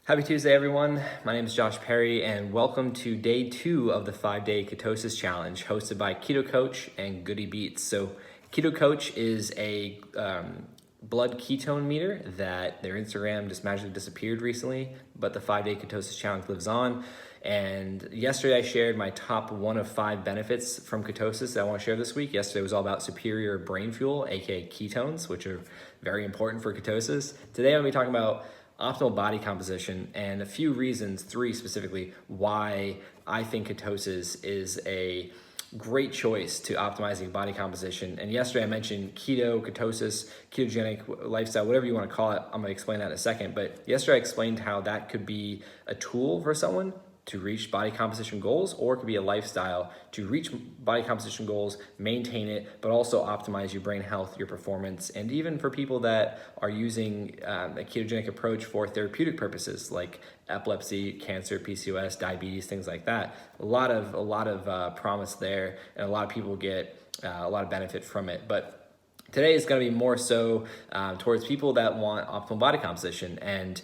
Happy Tuesday, everyone. My name is Josh Perry, and welcome to day 2 of the 5-day Ketosis Challenge hosted by Keto Coach and Goody Beats. So, Keto Coach is a blood ketone meter that their Instagram just magically disappeared recently, but the 5-day Ketosis Challenge lives on. And yesterday I shared my top 1 of 5 benefits from ketosis that I want to share this week. Yesterday was all about superior brain fuel, aka ketones, which are very important for ketosis. Today I'm going to be talking about optimal body composition and a few reasons, 3 specifically, why I think ketosis is a great choice to optimizing body composition. And yesterday I mentioned keto, ketosis, ketogenic lifestyle, whatever you want to call it. I'm going to explain that in a second. But yesterday I explained how that could be a tool for someone to reach body composition goals, or it could be a lifestyle to reach body composition goals, maintain it, but also optimize your brain health, your performance, and even for people that are using a ketogenic approach for therapeutic purposes like epilepsy, cancer, PCOS, diabetes, things like that. A lot of promise there, and a lot of people get a lot of benefit from it. But today is going to be more so towards people that want optimal body composition. And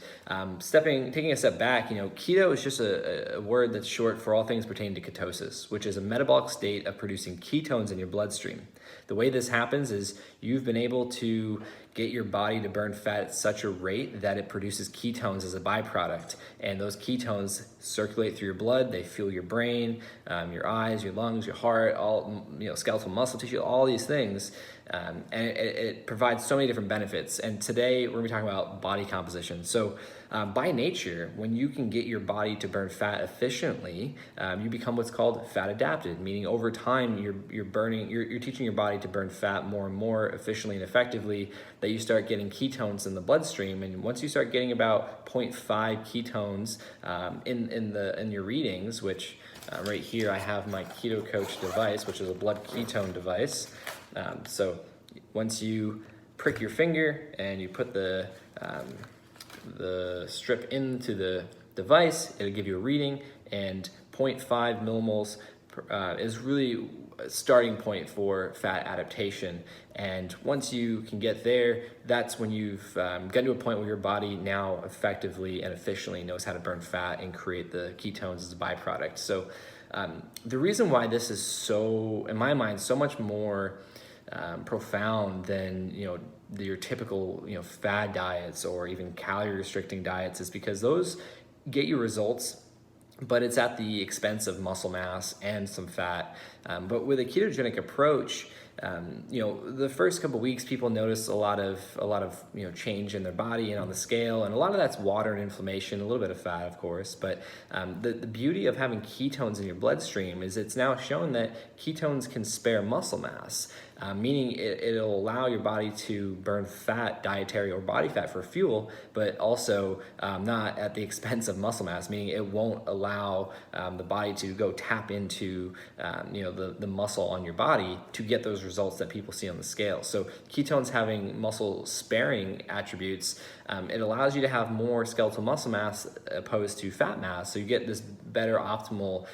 taking a step back, keto is just a word that's short for all things pertaining to ketosis, which is a metabolic state of producing ketones in your bloodstream. The way this happens is you've been able to get your body to burn fat at such a rate that it produces ketones as a byproduct. And those ketones circulate through your blood. They fuel your brain, your eyes, your lungs, your heart, all skeletal muscle tissue, all these things. And it provides so many different benefits. And today we're going to be talking about body composition. So by nature, when you can get your body to burn fat efficiently, you become what's called fat adapted, meaning over time you're teaching your body to burn fat more and more efficiently and effectively, that you start getting ketones in the bloodstream. And once you start getting about 0.5 ketones in your readings, which right here I have my Keto Coach device, which is a blood ketone device. So once you prick your finger and you put the strip into the device, it'll give you a reading, and 0.5 millimoles is really a starting point for fat adaptation. And once you can get there, that's when you've gotten to a point where your body now effectively and efficiently knows how to burn fat and create the ketones as a byproduct. So the reason why this is so, in my mind, so much more profound than your typical fad diets or even calorie restricting diets is because those get you results, but it's at the expense of muscle mass and some fat. But with a ketogenic approach, the first couple of weeks people notice a lot of change in their body and on the scale, and a lot of that's water and inflammation, a little bit of fat, of course. But the beauty of having ketones in your bloodstream is it's now shown that ketones can spare muscle mass. Meaning it'll allow your body to burn fat, dietary or body fat for fuel, but also not at the expense of muscle mass, meaning it won't allow the body to go tap into the muscle on your body to get those results that people see on the scale. So ketones having muscle sparing attributes, it allows you to have more skeletal muscle mass opposed to fat mass. So you get this better optimal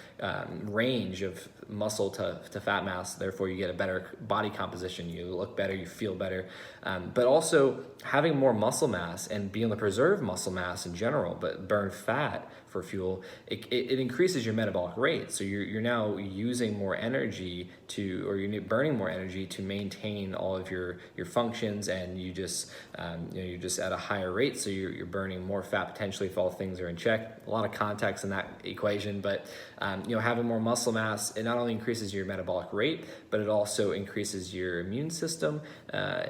range of muscle to fat mass. Therefore, you get a better body composition. You look better, you feel better. But also having more muscle mass and being able to preserve muscle mass in general, but burn fat for fuel, it increases your metabolic rate. So you're now using more energy you're burning more energy to maintain all of your functions, and you're just at a higher rate. So you're burning more fat potentially if all things are in check. A lot of context in that equation, but having more muscle mass, it not only increases your metabolic rate, but it also increases your immune system,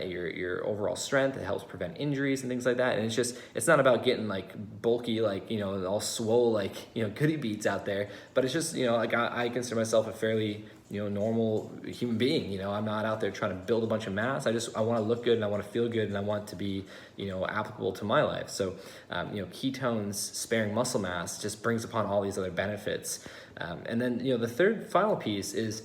your overall strength. It helps prevent injuries and things like that. And it's not about getting like bulky, all swole, Goody Beats out there, but it's just, I consider myself a fairly normal human being. I'm not out there trying to build a bunch of mass. I want to look good and I want to feel good and I want to be, applicable to my life. So, ketones sparing muscle mass just brings upon all these other benefits. And then, the third final piece is,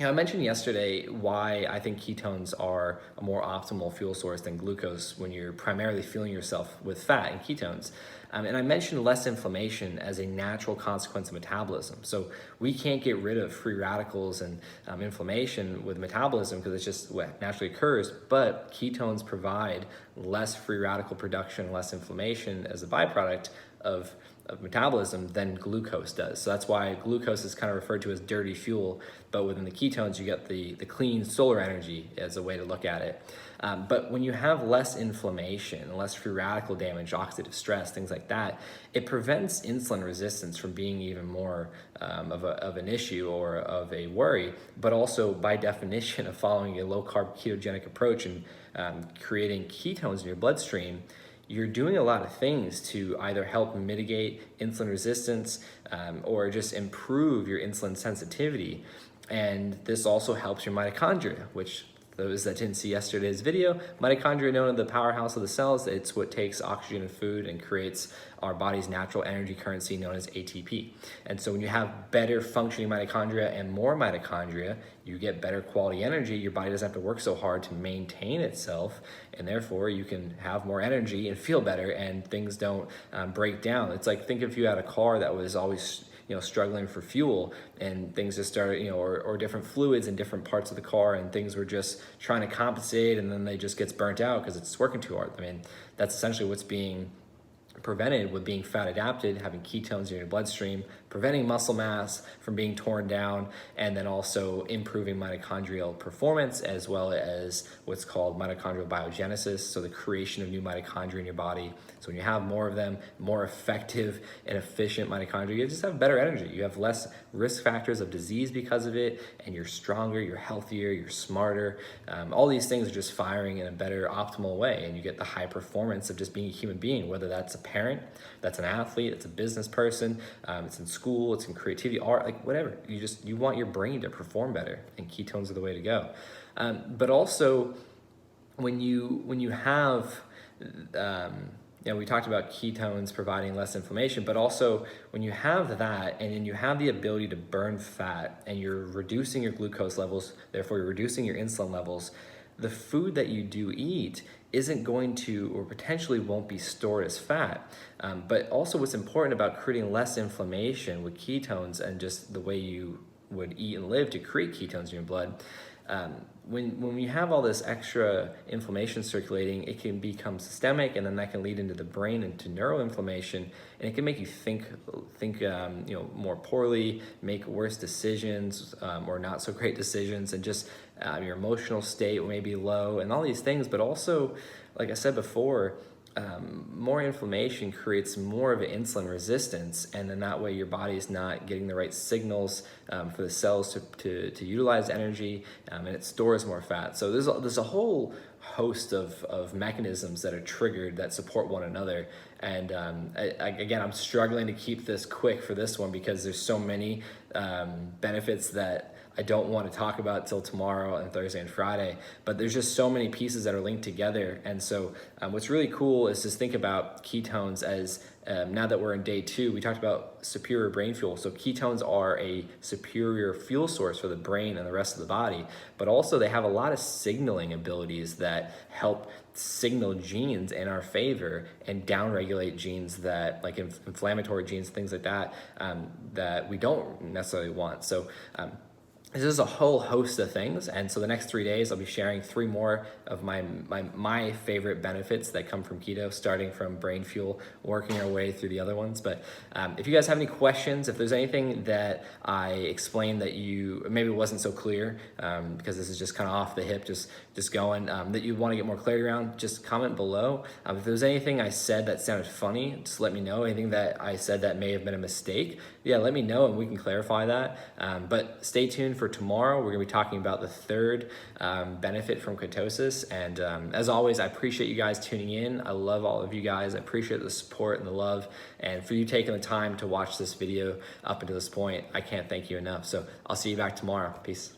I mentioned yesterday why I think ketones are a more optimal fuel source than glucose when you're primarily fueling yourself with fat and ketones. And I mentioned less inflammation as a natural consequence of metabolism. So we can't get rid of free radicals and inflammation with metabolism because it's just what naturally occurs, but ketones provide less free radical production, less inflammation as a byproduct of metabolism than glucose does. So that's why glucose is kind of referred to as dirty fuel, but within the ketones, you get the clean solar energy as a way to look at it. But when you have less inflammation, less free radical damage, oxidative stress, things like that, it prevents insulin resistance from being even more of an issue or of a worry, but also by definition of following a low-carb ketogenic approach and creating ketones in your bloodstream, you're doing a lot of things to either help mitigate insulin resistance or just improve your insulin sensitivity. And this also helps your mitochondria, which those that didn't see yesterday's video, mitochondria are known as the powerhouse of the cells. It's what takes oxygen and food and creates our body's natural energy currency known as ATP. And so when you have better functioning mitochondria and more mitochondria, you get better quality energy. Your body doesn't have to work so hard to maintain itself, and therefore you can have more energy and feel better, and things don't break down. It's like, think if you had a car that was always struggling for fuel, and things just started, or different fluids in different parts of the car, and things were just trying to compensate, and then they just gets burnt out because it's working too hard. I mean, that's essentially what's being prevented with being fat adapted, having ketones in your bloodstream, preventing muscle mass from being torn down, and then also improving mitochondrial performance, as well as what's called mitochondrial biogenesis, so the creation of new mitochondria in your body. So when you have more of them, more effective and efficient mitochondria, you just have better energy. You have less risk factors of disease because of it, and you're stronger, you're healthier, you're smarter. All these things are just firing in a better, optimal way, and you get the high performance of just being a human being, whether that's a parent, that's an athlete, it's a business person, it's in school, it's in creativity, art, like whatever. You want your brain to perform better, and ketones are the way to go. But also, when you have we talked about ketones providing less inflammation, but also when you have that and then you have the ability to burn fat and you're reducing your glucose levels, therefore you're reducing your insulin levels, the food that you do eat isn't going to, or potentially won't be stored as fat. But also what's important about creating less inflammation with ketones and just the way you would eat and live to create ketones in your blood, when we have all this extra inflammation circulating, it can become systemic, and then that can lead into the brain, into neuroinflammation, and it can make you think more poorly, make worse decisions, or not so great decisions, and just your emotional state may be low, and all these things. But also, like I said before, more inflammation creates more of an insulin resistance, and then that way your body is not getting the right signals for the cells to utilize energy, and it stores more fat. So there's a whole host of mechanisms that are triggered that support one another. And again, I'm struggling to keep this quick for this one because there's so many benefits that I don't want to talk about till tomorrow and Thursday and Friday, but there's just so many pieces that are linked together. And so what's really cool is just think about ketones as, now that we're in day 2, we talked about superior brain fuel. So ketones are a superior fuel source for the brain and the rest of the body, but also they have a lot of signaling abilities that help signal genes in our favor and downregulate genes that, like inflammatory genes, things like that, that we don't necessarily want. So this is a whole host of things, and so the next 3 days I'll be sharing 3 more of my favorite benefits that come from keto, starting from brain fuel, working our way through the other ones. But if you guys have any questions, if there's anything that I explained that you maybe wasn't so clear, because this is just kind of off the hip, just going, that you want to get more clarity around, just comment below. If there's anything I said that sounded funny, just let me know. Anything that I said that may have been a mistake, yeah, let me know and we can clarify that. But stay tuned for tomorrow. We're going to be talking about the 3rd benefit from ketosis. And as always, I appreciate you guys tuning in. I love all of you guys. I appreciate the support and the love. And for you taking the time to watch this video up until this point, I can't thank you enough. So I'll see you back tomorrow. Peace.